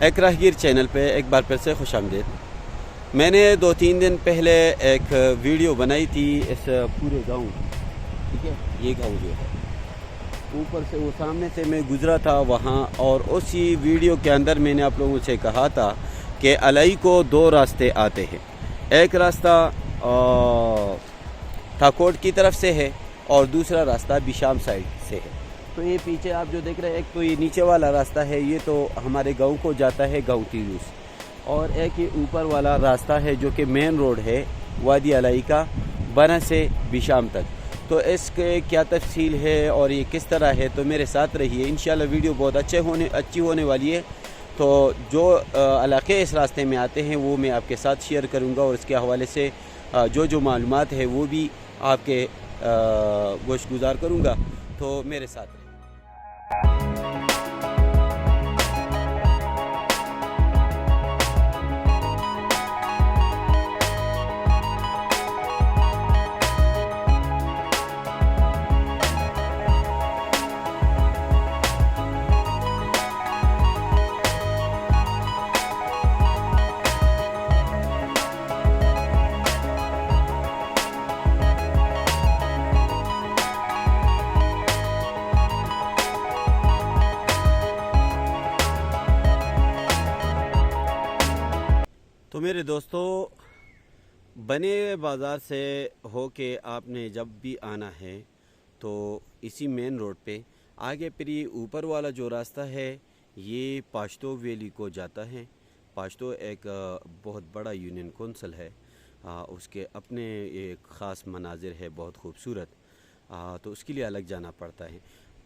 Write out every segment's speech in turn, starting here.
ایک راہگیر چینل پہ ایک بار پھر سے خوش آمدید۔ میں نے 2-3 دن پہلے ایک ویڈیو بنائی تھی اس پورے گاؤں، ٹھیک ہے، یہ گاؤں جو ہے اوپر سے وہ سامنے سے میں گزرا تھا وہاں، اور اسی ویڈیو کے اندر میں نے آپ لوگوں سے کہا تھا کہ الائی کو 2 راستے آتے ہیں۔ ایک راستہ تھاکوٹ کی طرف سے ہے اور دوسرا راستہ بشام سائڈ سے ہے۔ تو یہ پیچھے آپ جو دیکھ رہے ہیں، ایک تو یہ نیچے والا راستہ ہے، یہ تو ہمارے گاؤں کو جاتا ہے، گاؤں تیلوس، اور ایک یہ اوپر والا راستہ ہے جو کہ مین روڈ ہے وادی الائی کا، بنا سے بشام تک۔ تو اس کے کیا تفصیل ہے اور یہ کس طرح ہے، تو میرے ساتھ رہیے، انشاءاللہ ویڈیو بہت اچھی ہونے والی ہے۔ تو جو علاقے اس راستے میں آتے ہیں وہ میں آپ کے ساتھ شیئر کروں گا، اور اس کے حوالے سے جو معلومات ہے وہ بھی آپ کے گوش گزار کروں گا، تو میرے ساتھ رہیے۔ تو میرے دوستو، بنے بازار سے ہو کے آپ نے جب بھی آنا ہے تو اسی مین روڈ پہ آگے پھر یہ اوپر والا جو راستہ ہے یہ پاشتو ویلی کو جاتا ہے۔ پاشتو ایک بہت بڑا یونین کونسل ہے، اس کے اپنے ایک خاص مناظر ہے، بہت خوبصورت، تو اس کے لیے الگ جانا پڑتا ہے۔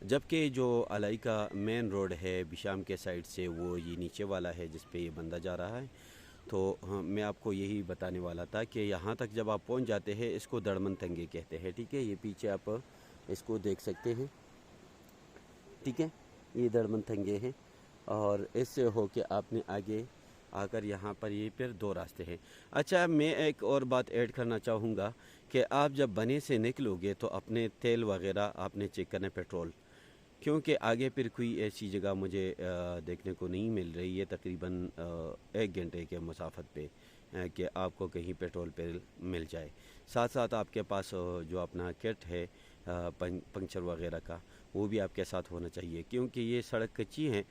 جبکہ جو الائی کا مین روڈ ہے بشام کے سائڈ سے، وہ یہ نیچے والا ہے جس پہ یہ بندہ جا رہا ہے۔ تو میں آپ کو یہی بتانے والا تھا کہ یہاں تک جب آپ پہنچ جاتے ہیں اس کو دڑمن تنگے کہتے ہیں، ٹھیک ہے، یہ پیچھے آپ اس کو دیکھ سکتے ہیں، ٹھیک ہے، یہ دڑمن تنگے ہیں، اور اس سے ہو کے آپ نے آگے آ کر یہاں پر یہ پھر 2 راستے ہیں۔ اچھا، میں ایک اور بات ایڈ کرنا چاہوں گا کہ آپ جب بنے سے نکلو گے تو اپنے تیل وغیرہ آپ نے چیک کرنا، پیٹرول، کیونکہ آگے پھر کوئی ایسی جگہ مجھے دیکھنے کو نہیں مل رہی ہے تقریباً 1 گھنٹے کے مسافت پہ کہ آپ کو کہیں پیٹرول پہ مل جائے۔ ساتھ ساتھ آپ کے پاس جو اپنا کٹ ہے پنکچر وغیرہ کا، وہ بھی آپ کے ساتھ ہونا چاہیے، کیونکہ یہ سڑک کچی ہیں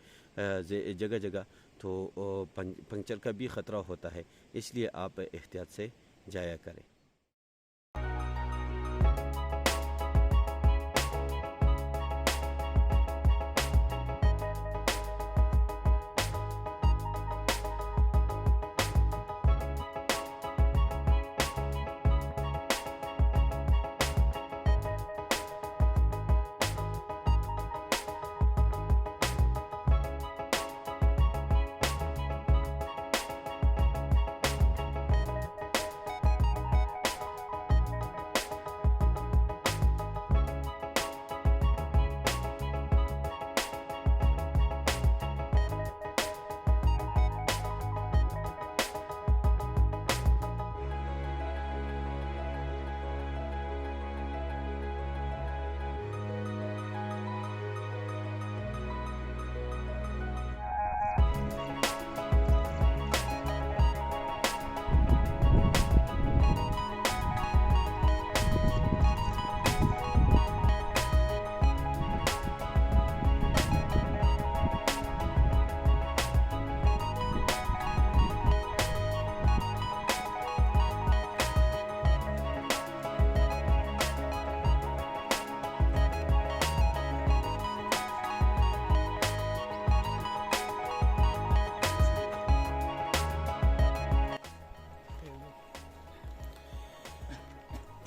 جگہ جگہ، تو پنکچر کا بھی خطرہ ہوتا ہے، اس لیے آپ احتیاط سے جایا کریں۔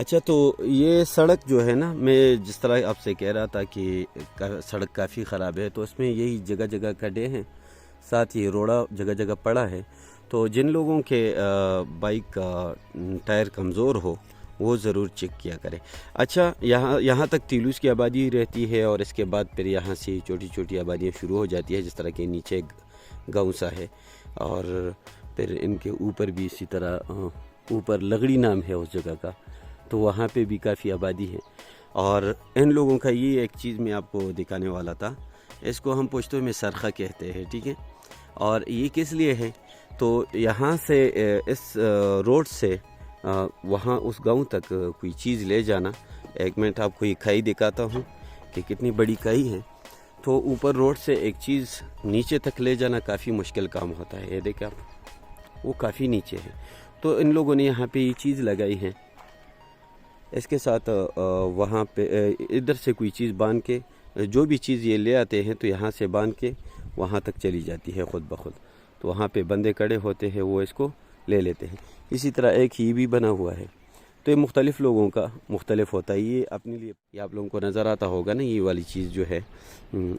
اچھا، تو یہ سڑک جو ہے نا، میں جس طرح آپ سے کہہ رہا تھا کہ سڑک کافی خراب ہے، تو اس میں یہی جگہ جگہ کھڈے ہیں، ساتھ ہی روڑا جگہ جگہ پڑا ہے، تو جن لوگوں کے بائک کا ٹائر کمزور ہو وہ ضرور چیک کیا کریں۔ اچھا، یہاں تک تیلوس کی آبادی رہتی ہے، اور اس کے بعد پھر یہاں سے چھوٹی چھوٹی آبادیاں شروع ہو جاتی ہے، جس طرح کہ نیچے گاؤں سا ہے، اور پھر ان کے اوپر بھی اسی طرح اوپر لگڑی نام ہے اس جگہ کا، تو وہاں پہ بھی کافی آبادی ہے۔ اور ان لوگوں کا یہ ایک چیز میں آپ کو دکھانے والا تھا اس کو ہم پشتو میں سرخہ کہتے ہیں، ٹھیک ہے. اور یہ کس لیے ہے؟ تو یہاں سے اس روڈ سے وہاں اس گاؤں تک کوئی چیز لے جانا. ایک منٹ آپ کو یہ کھائی دکھاتا ہوں کہ کتنی بڑی کھائی ہے. تو اوپر روڈ سے ایک چیز نیچے تک لے جانا کافی مشکل کام ہوتا ہے. یہ دیکھیں آپ، وہ کافی نیچے ہے. تو ان لوگوں نے یہاں پہ یہ چیز لگائی ہے. اس کے ساتھ وہاں پہ ادھر سے کوئی چیز باندھ کے، جو بھی چیز یہ لے آتے ہیں تو یہاں سے باندھ کے وہاں تک چلی جاتی ہے خود بخود. تو وہاں پہ بندے کھڑے ہوتے ہیں، وہ اس کو لے لیتے ہیں. اسی طرح ایک ہی بھی بنا ہوا ہے. تو یہ مختلف لوگوں کا مختلف ہوتا ہے. یہ اپنے لیے، یہ آپ لوگوں کو نظر آتا ہوگا نا، یہ والی چیز جو ہے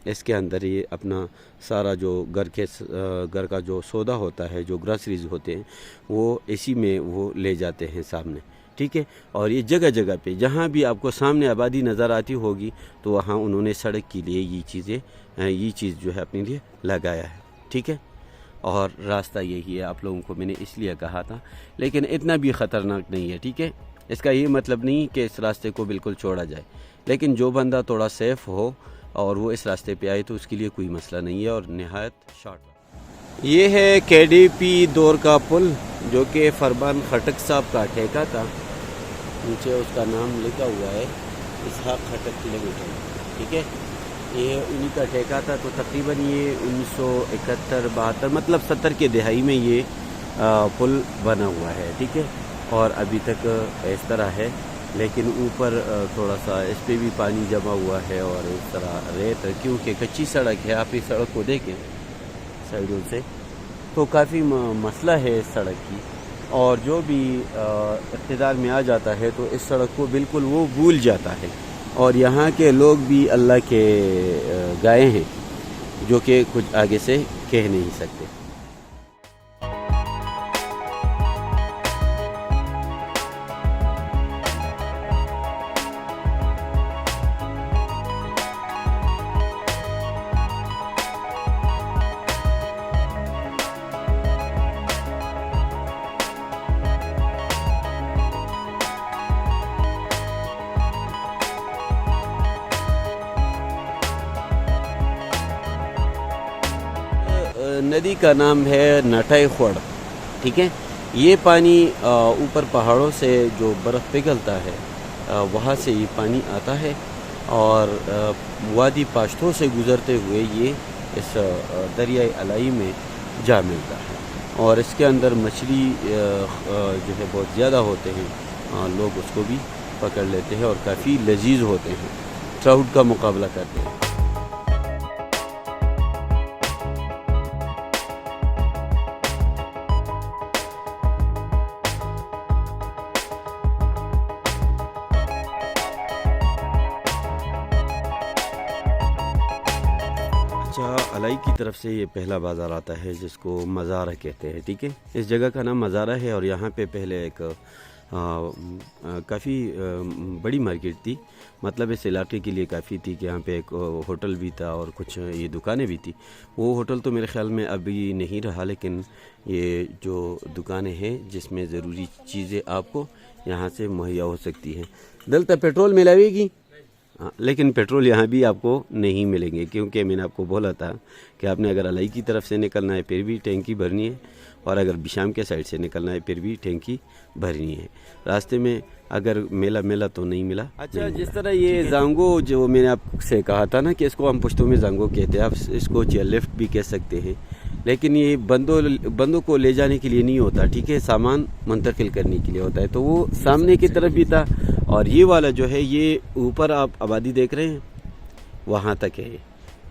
اس کے اندر یہ اپنا سارا جو گھر کا جو سودا ہوتا ہے، جو گراسریز ہوتے ہیں، وہ اسی میں وہ لے جاتے ہیں سامنے، ٹھیک ہے. اور یہ جگہ جگہ پہ جہاں بھی آپ کو سامنے آبادی نظر آتی ہوگی تو وہاں انہوں نے سڑک کے لیے یہ چیز جو ہے اپنے لیے لگایا ہے، ٹھیک ہے. اور راستہ یہی ہے. آپ لوگوں کو میں نے اس لیے کہا تھا، لیکن اتنا بھی خطرناک نہیں ہے، ٹھیک ہے. اس کا یہ مطلب نہیں کہ اس راستے کو بالکل چھوڑا جائے، لیکن جو بندہ تھوڑا سیف ہو اور وہ اس راستے پہ آئے تو اس کے لیے کوئی مسئلہ نہیں ہے. اور نہایت شارٹ. یہ ہے کے ڈی پی دور کا پل، جو کہ فرمان خٹک صاحب کا ٹھیکہ تھا. نیچے اس کا نام لکھا ہوا ہے، اسحاق خٹک کلومیٹر، ٹھیک ہے. یہ انہی کا ٹھیکہ تھا. تو تقریباً یہ 1971-72 مطلب 70 کے دہائی میں یہ پل بنا ہوا ہے، ٹھیک ہے. اور ابھی تک اس طرح ہے، لیکن اوپر تھوڑا سا اس پہ بھی پانی جمع ہوا ہے اور اس طرح ریت، کیونکہ کچی سڑک ہے. آپ اس سڑک کو دیکھیں سائڈوں سے تو کافی مسئلہ ہے اس سڑک کی. اور جو بھی اقتدار میں آ جاتا ہے تو اس سڑک کو بالکل وہ بھول جاتا ہے. اور یہاں کے لوگ بھی اللہ کے گائے ہیں، جو کہ کچھ آگے سے کہہ نہیں سکتے. ندی کا نام ہے نٹائی خوڑ، ٹھیک ہے. یہ پانی اوپر پہاڑوں سے جو برف پگھلتا ہے وہاں سے یہ پانی آتا ہے اور وادی پاشتو سے گزرتے ہوئے یہ اس دریائے الائی میں جا ملتا ہے. اور اس کے اندر مچھلی جو ہے بہت زیادہ ہوتے ہیں. لوگ اس کو بھی پکڑ لیتے ہیں اور کافی لذیذ ہوتے ہیں. ٹراؤٹ کا مقابلہ کرتے ہیں. الائی کی طرف سے یہ پہلا بازار آتا ہے جس کو مزارہ کہتے ہیں، ٹھیک ہے. اس جگہ کا نام مزارہ ہے. اور یہاں پہ پہلے ایک کافی بڑی مارکیٹ تھی، مطلب اس علاقے کے لیے کافی تھی کہ یہاں پہ ایک ہوٹل بھی تھا اور کچھ یہ دکانیں بھی تھی. وہ ہوٹل تو میرے خیال میں ابھی نہیں رہا، لیکن یہ جو دکانیں ہیں جس میں ضروری چیزیں آپ کو یہاں سے مہیا ہو سکتی ہیں. دلتا پیٹرول ملاوے گی، لیکن پیٹرول یہاں بھی آپ کو نہیں ملیں گے، کیونکہ میں نے آپ کو بولا تھا کہ آپ نے اگر الائی کی طرف سے نکلنا ہے پھر بھی ٹینکی بھرنی ہے، اور اگر بشام کے سائڈ سے نکلنا ہے پھر بھی ٹینکی بھرنی ہے. راستے میں اگر ملا تو نہیں ملا. اچھا، جس طرح یہ زانگو جو میں نے آپ سے کہا تھا نا کہ اس کو ہم پشتو میں زانگو کہتے ہیں، آپ اس کو چیئر لفٹ بھی کہہ سکتے ہیں، لیکن یہ بندوں کو لے جانے کے لیے نہیں ہوتا، ٹھیک ہے، سامان منتقل کرنے کے لیے ہوتا ہے. تو وہ سامنے کی طرف بھی تھا. اور یہ والا جو ہے یہ اوپر آپ آبادی دیکھ رہے ہیں وہاں تک ہے.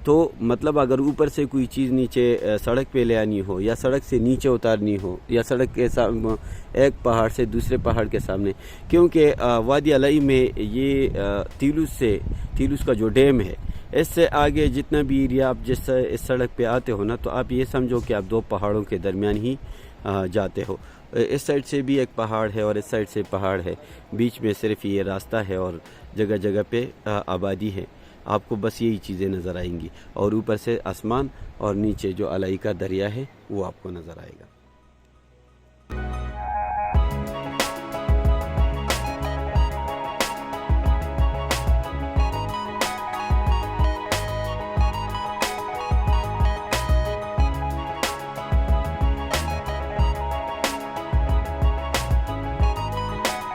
تو مطلب اگر اوپر سے کوئی چیز نیچے سڑک پہ لے آنی ہو یا سڑک سے نیچے اتارنی ہو یا سڑک کے سامنے ایک پہاڑ سے دوسرے پہاڑ کے سامنے، کیونکہ وادی الائی میں یہ تیلوس کا جو ڈیم ہے، اس سے آگے جتنا بھی ایریا آپ جس اس سڑک پہ آتے ہو نا، تو آپ یہ سمجھو کہ آپ دو پہاڑوں کے درمیان ہی جاتے ہو. اس سائڈ سے بھی ایک پہاڑ ہے اور اس سائڈ سے پہاڑ ہے، بیچ میں صرف یہ راستہ ہے اور جگہ جگہ پہ آبادی ہے. آپ کو بس یہی چیزیں نظر آئیں گی، اور اوپر سے آسمان اور نیچے جو الائی کا دریا ہے وہ آپ کو نظر آئے گا.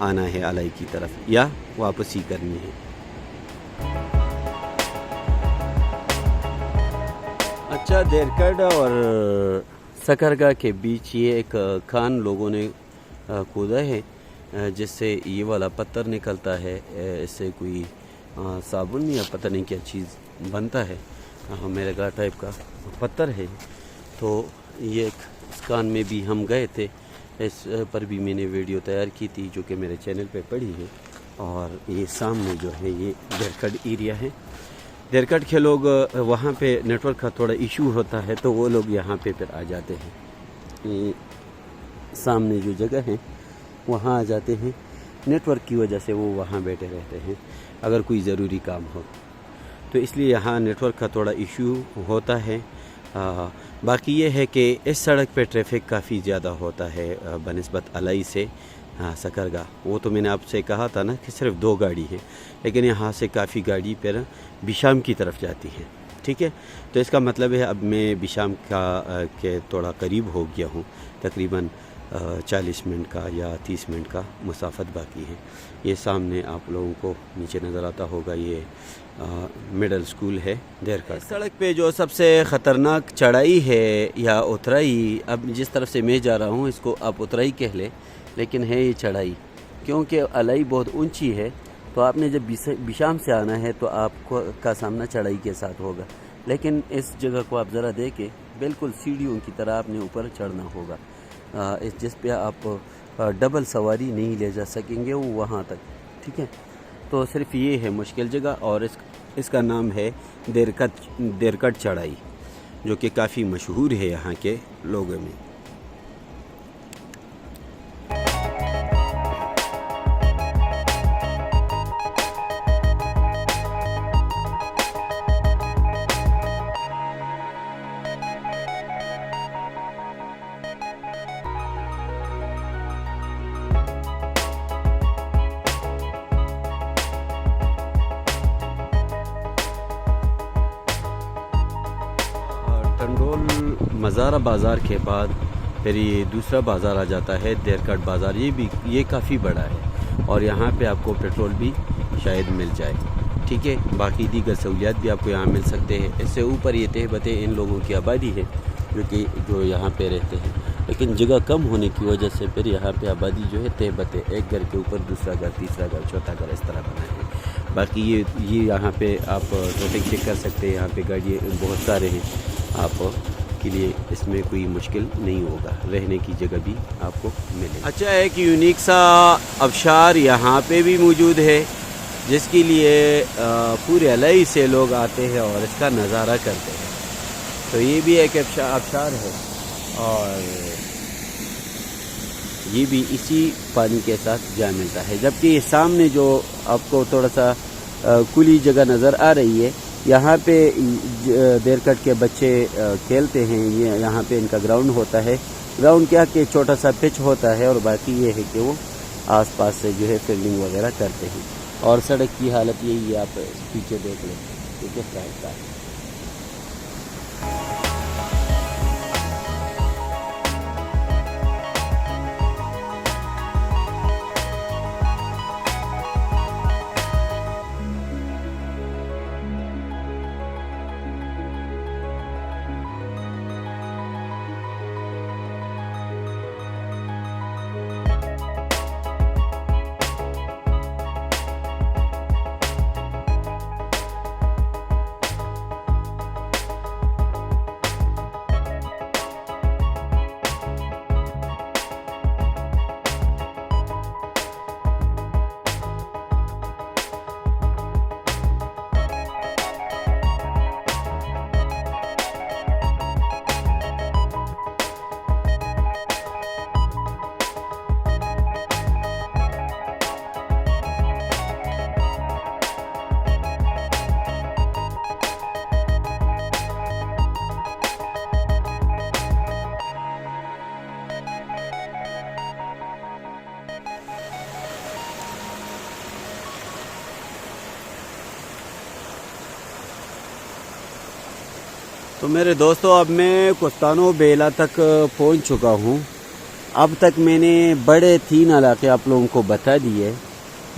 آنا ہے الائی کی طرف یا واپسی کرنی ہے۔ اچھا، دیرکڈ اور سکرگا کے بیچ یہ ایک کھان لوگوں نے کھودا ہے جس سے یہ والا پتھر نکلتا ہے، اس سے کوئی صابن یا پتہ نہیں کیا چیز بنتا ہے، میرے گا ٹائپ کا پتھر ہے۔ تو یہ ایک اس کان میں بھی ہم گئے تھے، اس پر بھی میں نے ویڈیو تیار کی تھی جو کہ میرے چینل پہ پڑی ہے۔ اور یہ سامنے جو ہے یہ دیرکڈ ایریا ہے۔ دیرکڈ کے لوگ وہاں پہ نیٹ ورک کا تھوڑا ایشو ہوتا ہے تو وہ لوگ یہاں پہ پھر آ جاتے ہیں، یہ سامنے جو جگہ ہے وہاں آ جاتے ہیں، نیٹ ورک کی وجہ سے وہ وہاں بیٹھے رہتے ہیں اگر کوئی ضروری کام ہو، تو اس لیے یہاں نیٹ ورک کا تھوڑا ایشو ہوتا ہے۔ باقی یہ ہے کہ اس سڑک پہ ٹریفک کافی زیادہ ہوتا ہے بنسبت الائی سے سکرگا۔ وہ تو میں نے آپ سے کہا تھا نا کہ صرف 2 گاڑی ہے، لیکن یہاں سے کافی گاڑی پھر بشام کی طرف جاتی ہے، ٹھیک ہے۔ تو اس کا مطلب ہے اب میں بشام کا کے تھوڑا قریب ہو گیا ہوں، تقریباً 40 منٹ کا یا 30 منٹ کا مسافت باقی ہے۔ یہ سامنے آپ لوگوں کو نیچے نظر آتا ہوگا، یہ مڈل سکول ہے دیرکڈ۔ اس سڑک پہ جو سب سے خطرناک چڑھائی ہے یا اترائی، اب جس طرف سے میں جا رہا ہوں اس کو آپ اترائی کہہ لیں، لیکن ہے یہ چڑھائی، کیونکہ الائی بہت اونچی ہے۔ تو آپ نے جب بشام سے آنا ہے تو آپ کا سامنا چڑھائی کے ساتھ ہوگا، لیکن اس جگہ کو آپ ذرا دیکھیں، بالکل سیڑھیوں کی طرح آپ نے اوپر چڑھنا ہوگا، جس پہ آپ ڈبل سواری نہیں لے جا سکیں گے وہاں تک، ٹھیک ہے۔ تو صرف یہ ہے مشکل جگہ، اور اس کا نام ہے دیرکڈ چڑھائی، جو کہ کافی مشہور ہے یہاں کے لوگوں میں۔ ٹنڈول مزارہ بازار کے بعد پھر یہ دوسرا بازار آ جاتا ہے دیرکڈ بازار، یہ کافی بڑا ہے، اور یہاں پہ آپ کو پیٹرول بھی شاید مل جائے، ٹھیک ہے۔ باقی دیگر سہولیات بھی آپ کو یہاں مل سکتے ہیں۔ اس سے اوپر یہ تہ بتیں ان لوگوں کی آبادی ہے جو یہاں پہ رہتے ہیں، لیکن جگہ کم ہونے کی وجہ سے پھر یہاں پہ آبادی جو ہے تہ بتیں، ایک گھر کے اوپر دوسرا گھر، تیسرا گھر، چوتھا گھر، اس طرح بنا ہے۔ باقی یہ یہاں پہ آپ ٹریفک چیک کر سکتے ہیں، یہاں پہ گاڑی بہت سارے ہیں، آپ کے لیے اس میں کوئی مشکل نہیں ہوگا، رہنے کی جگہ بھی آپ کو ملے۔ اچھا، ایک یونیک سا آبشار یہاں پہ بھی موجود ہے جس کے لیے پورے الائی سے لوگ آتے ہیں اور اس کا نظارہ کرتے ہیں۔ تو یہ بھی ایک آبشار ہے، اور یہ بھی اسی پانی کے ساتھ جا ملتا ہے، جبکہ یہ سامنے جو آپ کو تھوڑا سا کھلی جگہ نظر آ رہی ہے، یہاں پہ دیرکڈ کے بچے کھیلتے ہیں، یہاں پہ ان کا گراؤنڈ ہوتا ہے۔ گراؤنڈ کیا کہ چھوٹا سا پچ ہوتا ہے، اور باقی یہ ہے کہ وہ آس پاس سے جو ہے فیلڈنگ وغیرہ کرتے ہیں۔ اور سڑک کی حالت یہی ہے، آپ پیچھے دیکھ لیں کہ کس طرح کا ہے۔ تو میرے دوستو، اب میں کوستانو بیلا تک پہنچ چکا ہوں، اب تک میں نے بڑے 3 علاقے آپ لوگوں کو بتا دیے.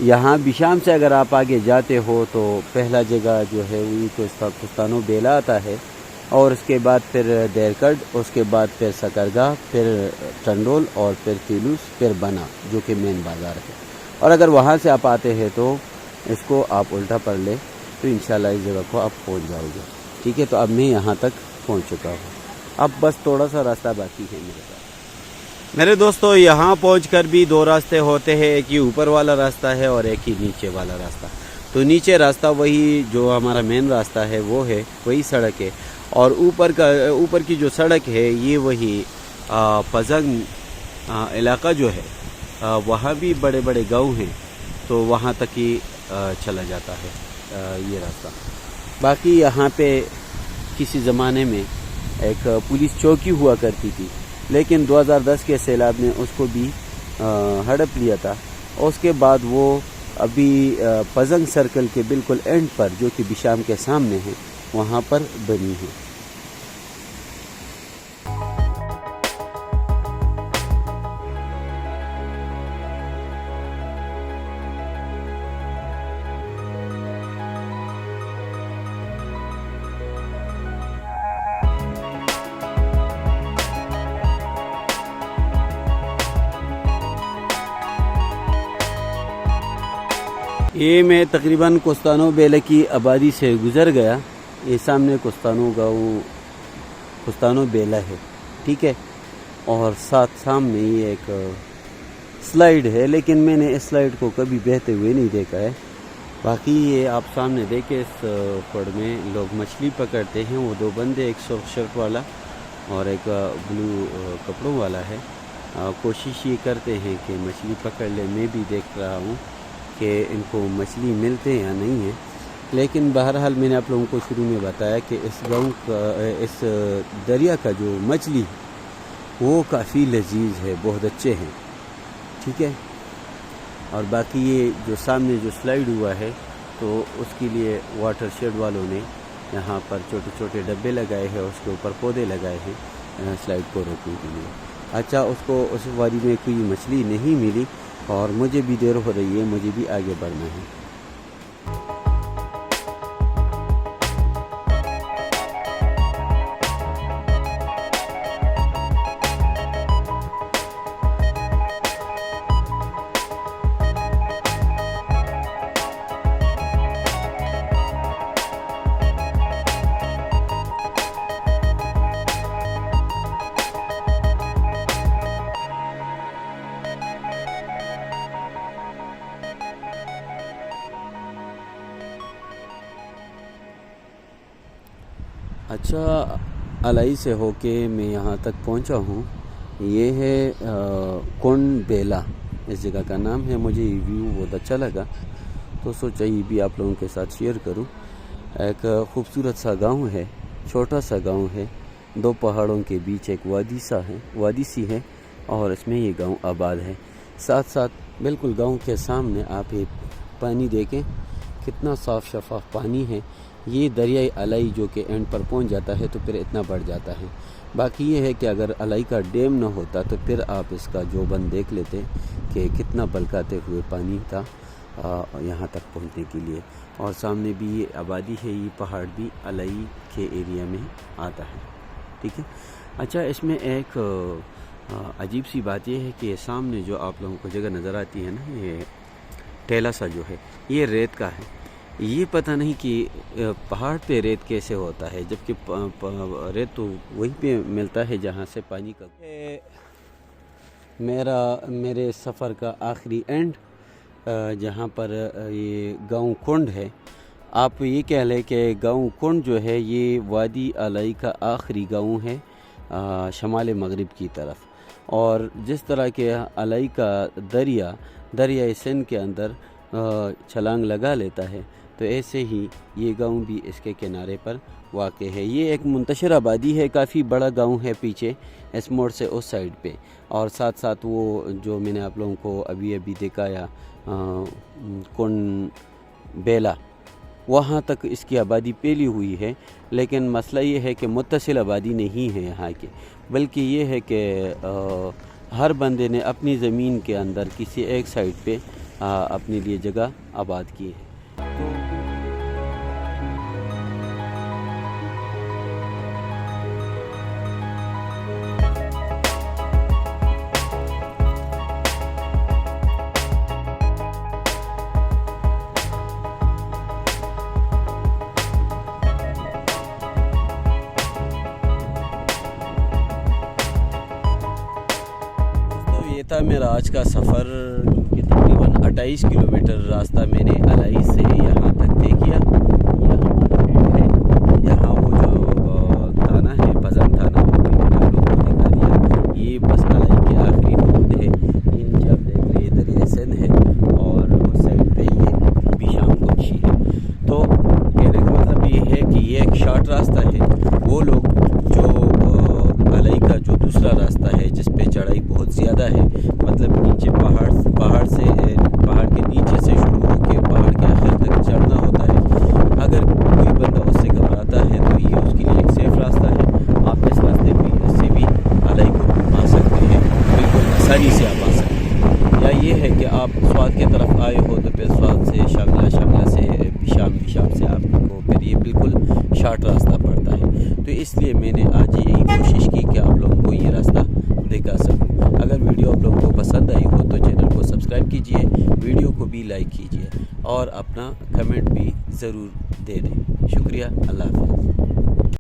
یہاں بشام سے اگر آپ آگے جاتے ہو تو پہلا جگہ جو ہے وہی کوستانو بیلا آتا ہے، اور اس کے بعد پھر دیرکڈ، اس کے بعد پھر سکرگاہ، پھر ٹنڈول، اور پھر تیلوس، پھر بنا جو کہ مین بازار ہے. اور اگر وہاں سے آپ آتے ہیں تو اس کو آپ الٹا پڑھ لیں تو انشاءاللہ اس جگہ کو آپ پہنچ جاؤ گے. ٹھیک ہے، تو اب میں یہاں تک پہنچ چکا ہوں، اب بس تھوڑا سا راستہ باقی ہے میرے ساتھ. میرے دوستو، یہاں پہنچ کر بھی 2 راستے ہوتے ہیں، ایک ہی اوپر والا راستہ ہے اور ایک ہی نیچے والا راستہ. تو نیچے راستہ وہی جو ہمارا مین راستہ ہے وہ ہے، وہی سڑک ہے، اور اوپر کی جو سڑک ہے یہ وہی پزنگ علاقہ جو ہے وہاں بھی بڑے بڑے گاؤں ہیں، تو وہاں تک ہی چلا جاتا ہے یہ راستہ. باقی یہاں پہ کسی زمانے میں ایک پولیس چوکی ہوا کرتی تھی، لیکن 2010 کے سیلاب نے اس کو بھی ہڑپ لیا تھا. اور اس کے بعد وہ ابھی پزنگ سرکل کے بالکل اینڈ پر، جو کہ بشام کے سامنے ہے، وہاں پر بنی ہے. یہ میں تقریباً کوستانو بیلا کی آبادی سے گزر گیا. یہ سامنے کوستانو بیلا ہے، ٹھیک ہے، اور سامنے یہ ایک سلائیڈ ہے، لیکن میں نے اس سلائیڈ کو کبھی بہتے ہوئے نہیں دیکھا ہے. باقی یہ آپ سامنے دیکھیں، اس پڑ میں لوگ مچھلی پکڑتے ہیں. وہ 2 بندے، ایک سرخ شرٹ والا اور ایک بلو کپڑوں والا ہے، کوشش یہ کرتے ہیں کہ مچھلی پکڑ لے. میں بھی دیکھ رہا ہوں کہ ان کو مچھلی ملتے یا نہیں ہیں، لیکن بہرحال میں نے آپ لوگوں کو شروع میں بتایا کہ اس گاؤں کا، اس دریا کا جو مچھلی وہ کافی لذیذ ہے، بہت اچھے ہیں. ٹھیک ہے، اور باقی یہ جو سامنے جو سلائیڈ ہوا ہے تو اس کے لیے واٹر شیڈ والوں نے یہاں پر چھوٹے چھوٹے ڈبے لگائے ہیں، اس کے اوپر پودے لگائے ہیں سلائیڈ کو روکنے کے لیے. اچھا، اس وادی میں کوئی مچھلی نہیں ملی، اور مجھے بھی دیر ہو رہی ہے، مجھے بھی آگے بڑھنا ہے. اچھا، الائی سے ہو کے میں یہاں تک پہنچا ہوں. یہ ہے کون بیلا، اس جگہ کا نام ہے. مجھے یہ ویو بہت اچھا لگا تو سوچا یہ بھی آپ لوگوں کے ساتھ شیئر کروں. ایک خوبصورت سا گاؤں ہے، چھوٹا سا گاؤں ہے، 2 پہاڑوں کے بیچ ایک وادی سی ہے، اور اس میں یہ گاؤں آباد ہے. ساتھ ساتھ بالکل گاؤں کے سامنے آپ یہ پانی دیکھیں، کتنا صاف شفاف پانی ہے. یہ دریائے الائی جو کہ اینڈ پر پہنچ جاتا ہے تو پھر اتنا بڑھ جاتا ہے. باقی یہ ہے کہ اگر الائی کا ڈیم نہ ہوتا تو پھر آپ اس کا جو بند دیکھ لیتے کہ کتنا بلکاتے ہوئے پانی تھا یہاں تک پہنچنے کے لیے. اور سامنے بھی یہ آبادی ہے، یہ پہاڑ بھی الائی کے ایریا میں آتا ہے. ٹھیک ہے. اچھا، اس میں ایک عجیب سی بات یہ ہے کہ سامنے جو آپ لوگوں کو جگہ نظر آتی ہے نا، یہ ٹیلا سا جو ہے، یہ ریت کا ہے. یہ پتہ نہیں کہ پہاڑ پہ ریت کیسے ہوتا ہے، جبکہ ریت تو وہیں پہ ملتا ہے جہاں سے پانی کا. میرے سفر کا آخری اینڈ جہاں پر یہ گاؤں کنڈ ہے. آپ یہ کہہ لیں کہ گاؤں کنڈ جو ہے یہ وادی الائی کا آخری گاؤں ہے شمال مغرب کی طرف. اور جس طرح کہ الائی کا دریائے سندھ کے اندر چھلانگ لگا لیتا ہے، تو ایسے ہی یہ گاؤں بھی اس کے کنارے پر واقع ہے. یہ ایک منتشر آبادی ہے، کافی بڑا گاؤں ہے پیچھے اس موڑ سے اس سائیڈ پہ. اور ساتھ ساتھ وہ جو میں نے آپ لوگوں کو ابھی دکھایا کون بیلا، وہاں تک اس کی آبادی پھیلی ہوئی ہے. لیکن مسئلہ یہ ہے کہ متصل آبادی نہیں ہے یہاں کے، بلکہ یہ ہے کہ ہر بندے نے اپنی زمین کے اندر کسی ایک سائٹ پہ اپنے لیے جگہ آباد کی ہے۔ یہ تھا میرا آج کا سفر، کہ تقریباً 28 کلومیٹر راستہ میں نے الائی سے یہاں تک طے کیا۔ یہ ہمارا فیلڈ ہے، یہاں وہ جو تھانہ ہے پزن تھانہ وہ بھی میں نے آپ لوگوں کو دکھا دیا۔ یہ بس الائی کے آخری حدود ہے۔ یہ نیچے آپ دیکھ رہے ہیں دریا سندھ ہے اور اس سائڈ پہ یہ پیشام کوچی ہے۔ تو کہنے کا مطلب یہ ہے کہ یہ ایک شارٹ راستہ ہے۔ وہ لوگ جو الائی کا جو دوسرا راستہ ہے جس پہ چڑھائی بہت زیادہ ہے، مطلب نیچے پہاڑ کے نیچے سے شروع ہو کے پہاڑ کے آخر تک چڑھنا ہوتا ہے، اگر کوئی بندہ اس سے گھبراتا ہے تو یہ اس کے لیے ایک سیف راستہ ہے۔ آپ اس راستے سے بھی الائی کو آ سکتے ہیں، بالکل آسانی سے آپ آ سکتے ہیں۔ یا یہ ہے کہ آپ سوات کی طرف آئے ہو تو پھر سوات سے شاملہ سے پیشام سے آپ کو پھر یہ بالکل شارٹ راستہ پڑتا ہے۔ تو اس لیے میں نے آج یہی کوشش کی کہ آپ لوگوں کو یہ راستہ دکھا سکوں۔ اگر ویڈیو آپ لوگوں کو پسند آئی ہو تو چینل کو سبسکرائب کیجئے، ویڈیو کو بھی لائک کیجئے اور اپنا کمنٹ بھی ضرور دے دیں۔ شکریہ، اللہ حافظ۔